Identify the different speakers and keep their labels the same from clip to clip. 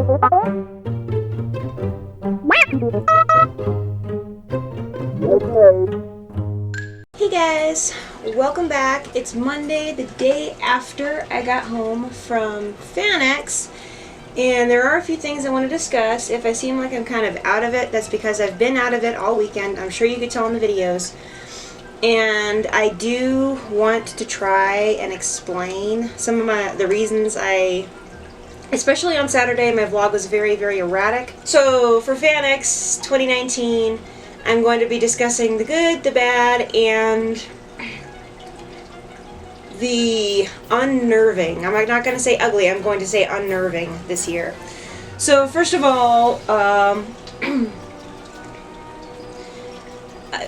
Speaker 1: Hey guys, welcome back. It's Monday, the day after I got home from FanX, and there are a few things I want to discuss. If I seem like I'm kind of out of it, that's because I've been out of it all weekend. I'm sure you could tell in the videos. And I do want to try and explain some of the reasons especially on Saturday, my vlog was very, very erratic. So for FanX 2019, I'm going to be discussing the good, the bad, and the unnerving. I'm not going to say ugly, I'm going to say unnerving this year. So first of all,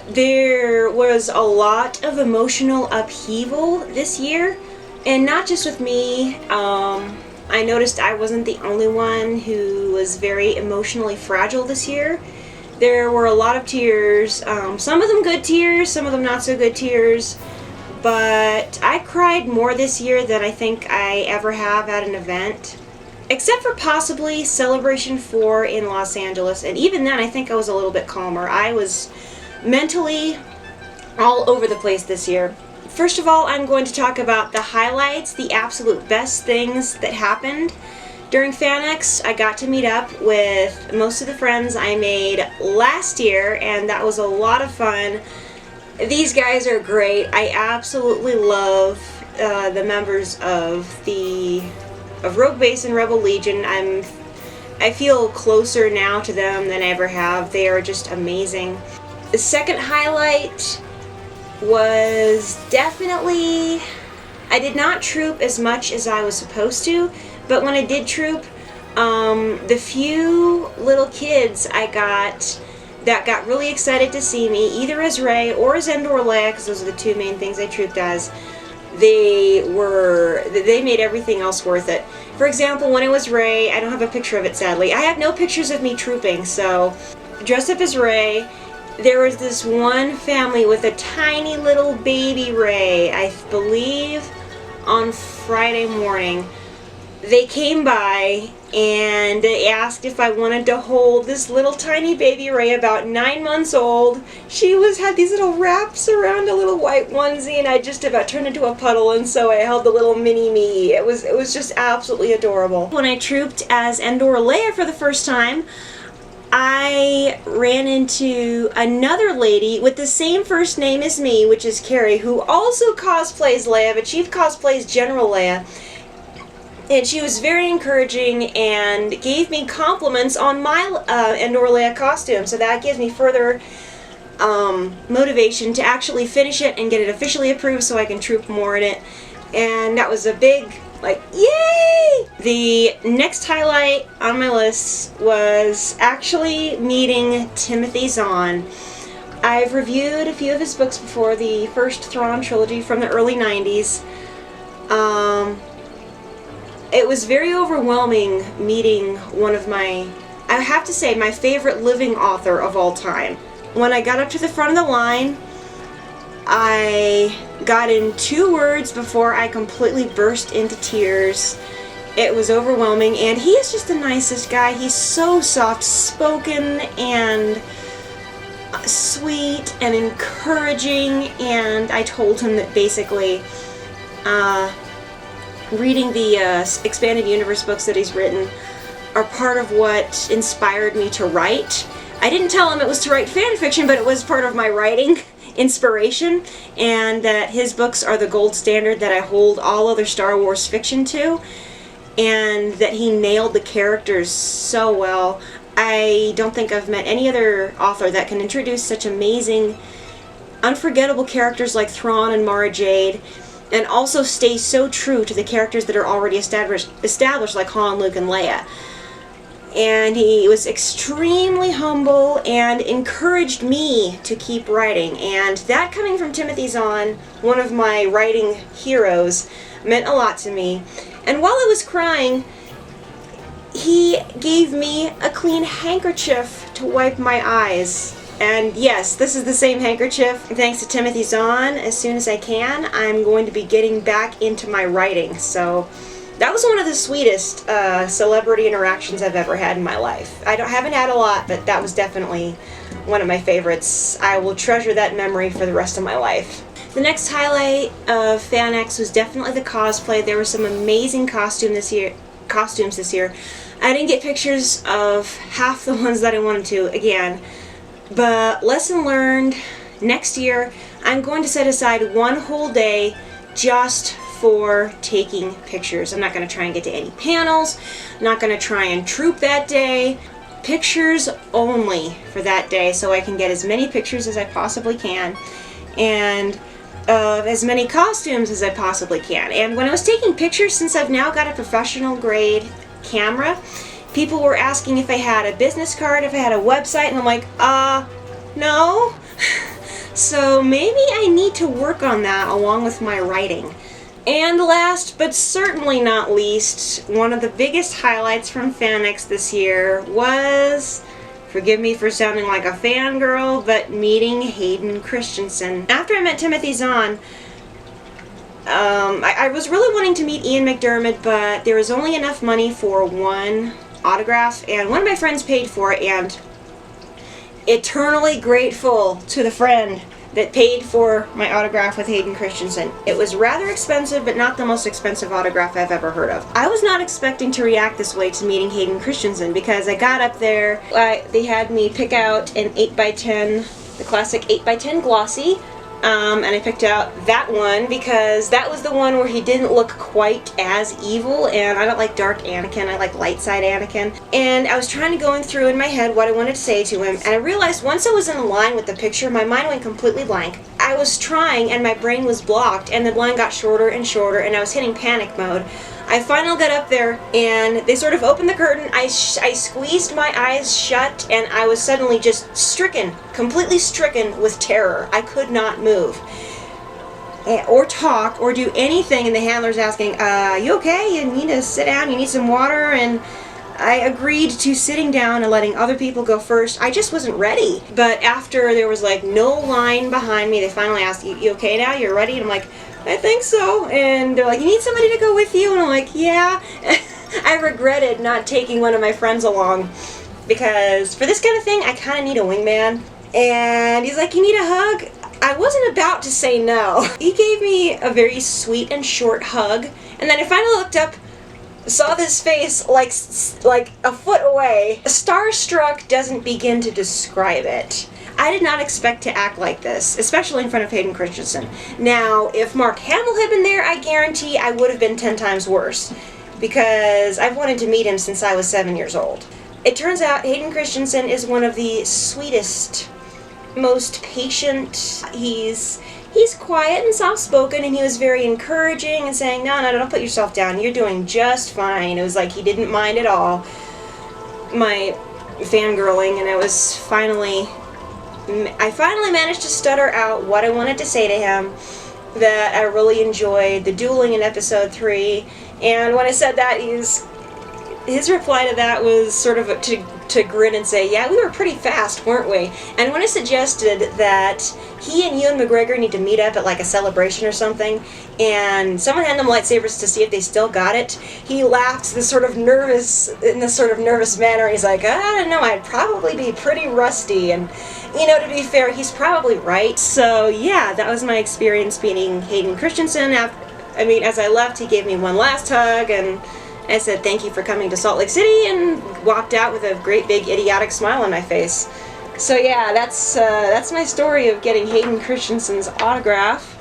Speaker 1: there was a lot of emotional upheaval this year, and not just with me. I noticed I wasn't the only one who was very emotionally fragile this year. There were a lot of tears, some of them good tears, some of them not so good tears, but I cried more this year than I think I ever have at an event, except for possibly Celebration 4 in Los Angeles, and even then I think I was a little bit calmer. I was mentally all over the place this year. First of all, I'm going to talk about the highlights, the absolute best things that happened during FanX. I got to meet up with most of the friends I made last year, and that was a lot of fun. These guys are great. I absolutely love the members of Rogue Base and Rebel Legion. I feel closer now to them than I ever have. They are just amazing. The second highlight was definitely, I did not troop as much as I was supposed to, but when I did troop, the few little kids I got that got really excited to see me, either as Rey or as Endor Leia, because those are the two main things I trooped as, they made everything else worth it. For example, when it was Rey, I don't have a picture of it sadly. I have no pictures of me trooping, so dressed up as Rey, there was this one family with a tiny little baby Rey, I believe on Friday morning. They came by and they asked if I wanted to hold this little tiny baby Rey, about 9 months old. She had these little wraps around a little white onesie, and I just about turned into a puddle, and so I held the little mini me. It was just absolutely adorable. When I trooped as Endor Leia for the first time, I ran into another lady with the same first name as me, which is Carrie, who also cosplays Leia, but she cosplays General Leia. And she was very encouraging and gave me compliments on my Endor Leia costume, so that gives me further motivation to actually finish it and get it officially approved so I can troop more in it. And that was a big, yay! The next highlight on my list was actually meeting Timothy Zahn. I've reviewed a few of his books before, the first Thrawn trilogy from the early 90s. It was very overwhelming meeting one of I have to say, my favorite living author of all time. When I got up to the front of the line, I got in 2 words before I completely burst into tears. It was overwhelming, and he is just the nicest guy. He's so soft-spoken and sweet and encouraging, and I told him that basically reading the expanded universe books that he's written are part of what inspired me to write. I didn't tell him it was to write fan fiction, but it was part of my writing inspiration, and that his books are the gold standard that I hold all other Star Wars fiction to, and that he nailed the characters so well. I don't think I've met any other author that can introduce such amazing, unforgettable characters like Thrawn and Mara Jade, and also stay so true to the characters that are already established like Han, Luke, and Leia. And he was extremely humble and encouraged me to keep writing. And that, coming from Timothy Zahn, one of my writing heroes, meant a lot to me. And while I was crying, he gave me a clean handkerchief to wipe my eyes. And yes, this is the same handkerchief. Thanks to Timothy Zahn, as soon as I can, I'm going to be getting back into my writing. So That was one of the sweetest celebrity interactions I've ever had in my life. Haven't had a lot, but that was definitely one of my favorites. I will treasure that memory for the rest of my life. The next highlight of FanX was definitely the cosplay. There were some amazing costumes this year. I didn't get pictures of half the ones that I wanted to, again. But lesson learned, next year I'm going to set aside one whole day just for taking pictures. I'm not going to try and get to any panels. I'm not going to try and troop that day. Pictures only for that day, so I can get as many pictures as I possibly can, and of as many costumes as I possibly can. And when I was taking pictures, since I've now got a professional grade camera, people were asking if I had a business card, if I had a website, and I'm like, no. So maybe I need to work on that along with my writing. And last, but certainly not least, one of the biggest highlights from FanX this year was, forgive me for sounding like a fangirl, but meeting Hayden Christensen. After I met Timothy Zahn, I was really wanting to meet Ian McDiarmid, but there was only enough money for one autograph, and one of my friends paid for it, and eternally grateful to the friend that paid for my autograph with Hayden Christensen. It was rather expensive, but not the most expensive autograph I've ever heard of. I was not expecting to react this way to meeting Hayden Christensen, because I got up there, they had me pick out an 8x10, the classic 8x10 glossy, and I picked out that one because that was the one where he didn't look quite as evil, and I don't like dark Anakin, I like light side Anakin. And I was trying to go through in my head what I wanted to say to him, and I realized once I was in line with the picture, my mind went completely blank. I was trying and my brain was blocked, and the line got shorter and shorter, and I was hitting panic mode. I finally got up there, and they sort of opened the curtain. I squeezed my eyes shut, and I was suddenly just stricken, completely stricken with terror. I could not move or talk or do anything, and the handler's asking, you okay? You need to sit down? You need some water? And I agreed to sitting down and letting other people go first. I just wasn't ready. But after there was like no line behind me, they finally asked, you okay now? You're ready? And I'm like, I think so. And they're like, you need somebody to go with you? And I'm like, yeah. I regretted not taking one of my friends along, because for this kind of thing, I kind of need a wingman. And he's like, you need a hug? I wasn't about to say no. He gave me a very sweet and short hug, and then I finally looked up, saw this face like a foot away. Starstruck doesn't begin to describe it. I did not expect to act like this, especially in front of Hayden Christensen. Now, if Mark Hamill had been there, I guarantee I would have been 10 times worse, because I've wanted to meet him since I was 7 years old. It turns out Hayden Christensen is one of the sweetest, most patient. He's quiet and soft-spoken, and he was very encouraging and saying, no, don't put yourself down. You're doing just fine. It was like he didn't mind at all my fangirling, and I finally managed to stutter out what I wanted to say to him, that I really enjoyed the dueling in episode 3, and when I said that, his reply to that was sort of to grin and say, yeah, we were pretty fast, weren't we? And when I suggested that he and Ewan McGregor need to meet up at like a celebration or something, and someone handed them lightsabers to see if they still got it, he laughed in this sort of nervous manner, and he's like, I don't know, I'd probably be pretty rusty, and to be fair, he's probably right. So yeah, that was my experience meeting Hayden Christensen. As I left, he gave me one last hug, and I said thank you for coming to Salt Lake City, and walked out with a great big idiotic smile on my face. So yeah, that's my story of getting Hayden Christensen's autograph,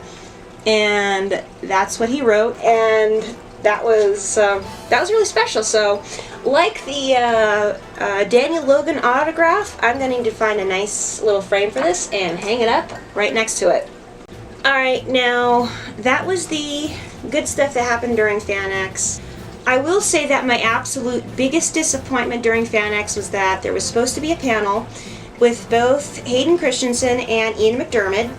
Speaker 1: and that's what he wrote, and that was really special. So, like the Daniel Logan autograph, I'm going to find a nice little frame for this and hang it up right next to it. Alright, now that was the good stuff that happened during FanX. I will say that my absolute biggest disappointment during FanX was that there was supposed to be a panel with both Hayden Christensen and Ian McDiarmid.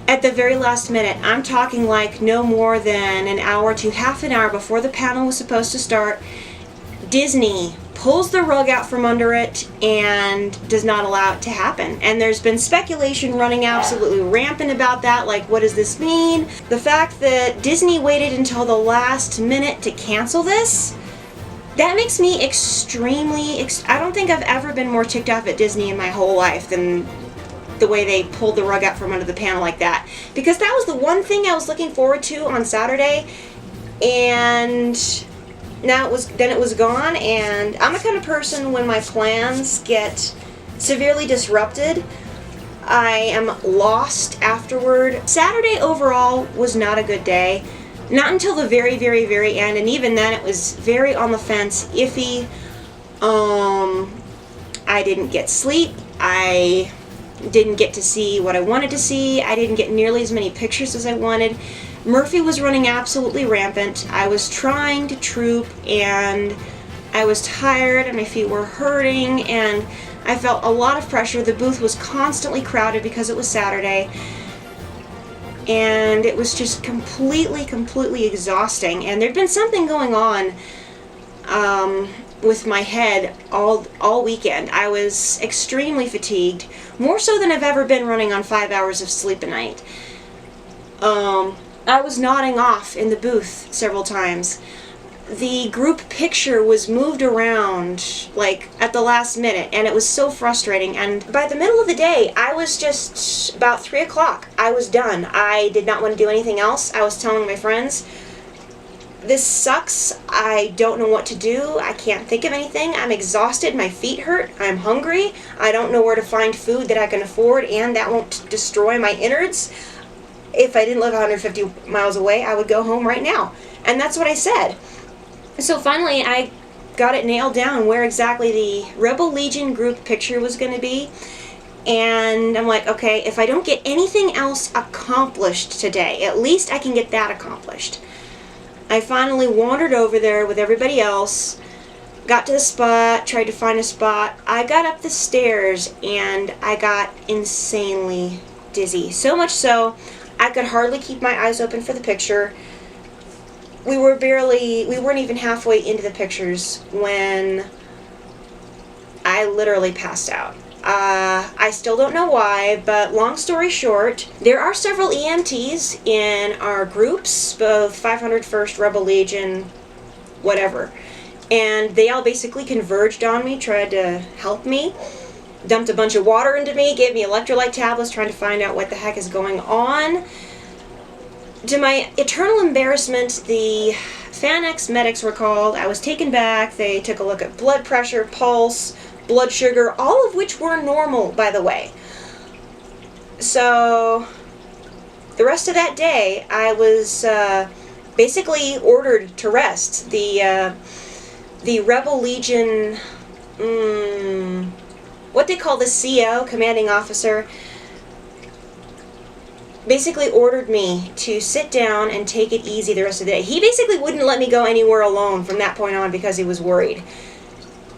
Speaker 1: At the very last minute, I'm talking like no more than an hour to half an hour before the panel was supposed to start, Disney pulls the rug out from under it and does not allow it to happen. And there's been speculation running absolutely rampant about that, like, what does this mean? The fact that Disney waited until the last minute to cancel this, that makes me extremely, I don't think I've ever been more ticked off at Disney in my whole life than the way they pulled the rug out from under the panel like that. Because that was the one thing I was looking forward to on Saturday, and now it was gone. And I'm the kind of person, when my plans get severely disrupted, I am lost afterward. Saturday overall was not a good day. Not until the very, very, very end, and even then it was very on the fence, iffy. I didn't get sleep. I didn't get to see what I wanted to see. I didn't get nearly as many pictures as I wanted. Murphy was running absolutely rampant. I was trying to troop, and I was tired, and my feet were hurting, and I felt a lot of pressure. The booth was constantly crowded because it was Saturday, and it was just completely exhausting. And there'd been something going on with my head all weekend. I was extremely fatigued, more so than I've ever been running on 5 hours of sleep a night. I was nodding off in the booth several times. The group picture was moved around, like, at the last minute, and it was so frustrating. And by the middle of the day, I was just about 3 o'clock. I was done. I did not want to do anything else. I was telling my friends, this sucks. I don't know what to do. I can't think of anything. I'm exhausted. My feet hurt. I'm hungry. I don't know where to find food that I can afford and that won't destroy my innards. If I didn't live 150 miles away, I would go home right now. And that's what I said. So finally, I got it nailed down where exactly the Rebel Legion group picture was going to be. And I'm like, okay, if I don't get anything else accomplished today, at least I can get that accomplished. I finally wandered over there with everybody else, got to the spot, tried to find a spot. I got up the stairs, and I got insanely dizzy. So much so, I could hardly keep my eyes open for the picture. We weren't even halfway into the pictures when I literally passed out. I still don't know why, but long story short, there are several EMTs in our groups, both 501st, Rebel Legion, whatever. And they all basically converged on me, tried to help me, dumped a bunch of water into me, gave me electrolyte tablets, trying to find out what the heck is going on. To my eternal embarrassment, the FanX medics were called. I was taken back. They took a look at blood pressure, pulse, blood sugar, all of which were normal, by the way. So the rest of that day, I was basically ordered to rest. The Rebel Legion, what they call the CO, commanding officer, basically ordered me to sit down and take it easy the rest of the day. He basically wouldn't let me go anywhere alone from that point on because he was worried.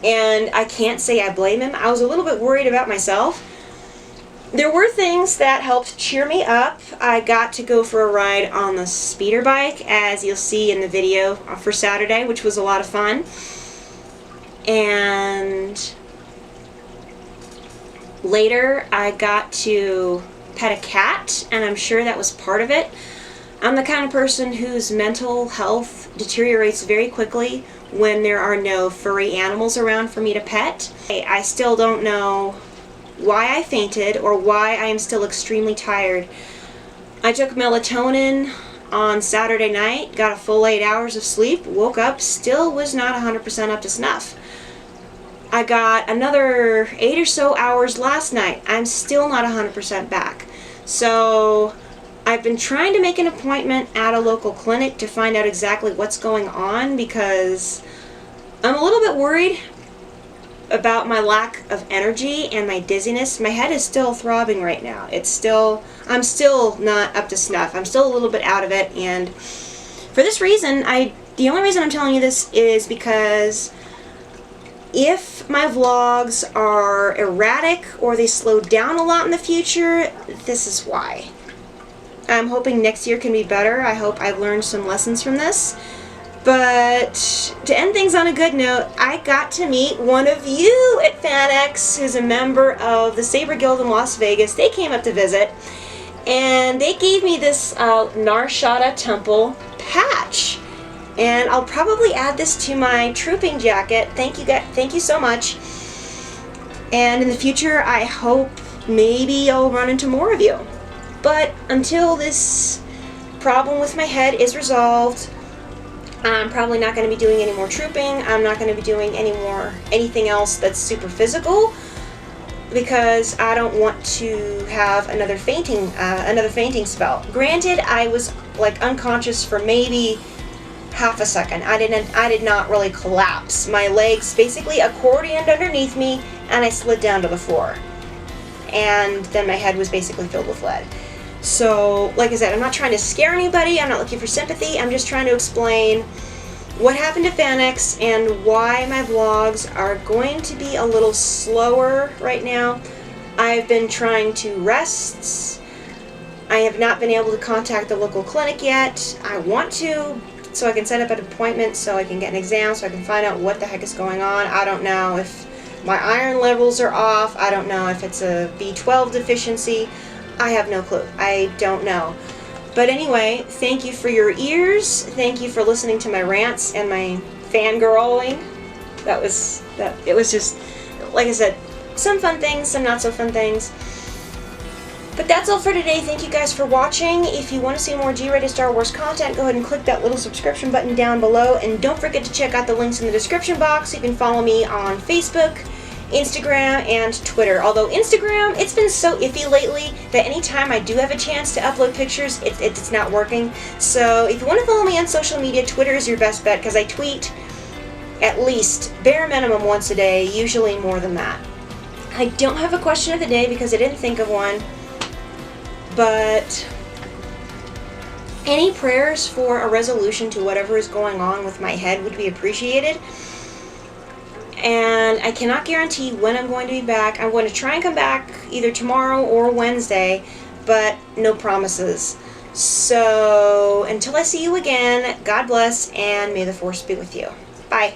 Speaker 1: And I can't say I blame him. I was a little bit worried about myself. There were things that helped cheer me up. I got to go for a ride on the speeder bike, as you'll see in the video for Saturday, which was a lot of fun. And later I got to pet a cat, and I'm sure that was part of it. I'm the kind of person whose mental health deteriorates very quickly when there are no furry animals around for me to pet. I still don't know why I fainted or why I am still extremely tired. I took melatonin on Saturday night, got a full 8 hours of sleep, woke up, still was not 100% up to snuff. I got another 8 or so hours last night. I'm still not 100% back. So I've been trying to make an appointment at a local clinic to find out exactly what's going on, because I'm a little bit worried about my lack of energy and my dizziness. My head is still throbbing right now. I'm still not up to snuff. I'm still a little bit out of it, and for this reason, the only reason I'm telling you this is because if my vlogs are erratic or they slow down a lot in the future, this is why. I'm hoping next year can be better. I hope I've learned some lessons from this. But to end things on a good note, I got to meet one of you at FanX, who's a member of the Saber Guild in Las Vegas. They came up to visit, and they gave me this Narshada Temple patch. And I'll probably add this to my trooping jacket. Thank you so much. And in the future, I hope maybe I'll run into more of you. But until this problem with my head is resolved, I'm probably not going to be doing any more trooping. I'm not going to be doing anything else that's super physical, because I don't want to have another fainting spell. Granted, I was like unconscious for maybe half a second. I did not really collapse. My legs basically accordioned underneath me, and I slid down to the floor. And then my head was basically filled with lead. So, like I said, I'm not trying to scare anybody. I'm not looking for sympathy. I'm just trying to explain what happened to FanX and why my vlogs are going to be a little slower right now. I've been trying to rest. I have not been able to contact the local clinic yet. I want to, so I can set up an appointment so I can get an exam, so I can find out what the heck is going on. I don't know if my iron levels are off. I don't know if it's a B12 deficiency. I have no clue. I don't know. But anyway, thank you for your ears. Thank you for listening to my rants and my fangirling. It was just, like I said, some fun things, some not so fun things. But that's all for today. Thank you guys for watching. If you want to see more G-rated Star Wars content, go ahead and click that little subscription button down below. And don't forget to check out the links in the description box. You can follow me on Facebook, Instagram, and Twitter. Although Instagram, it's been so iffy lately that anytime I do have a chance to upload pictures, it's not working. So if you want to follow me on social media, Twitter is your best bet, because I tweet at least bare minimum once a day, usually more than that. I don't have a question of the day because I didn't think of one, but any prayers for a resolution to whatever is going on with my head would be appreciated. And I cannot guarantee when I'm going to be back. I'm going to try and come back either tomorrow or Wednesday, but no promises. So until I see you again, God bless, and may the Force be with you. Bye.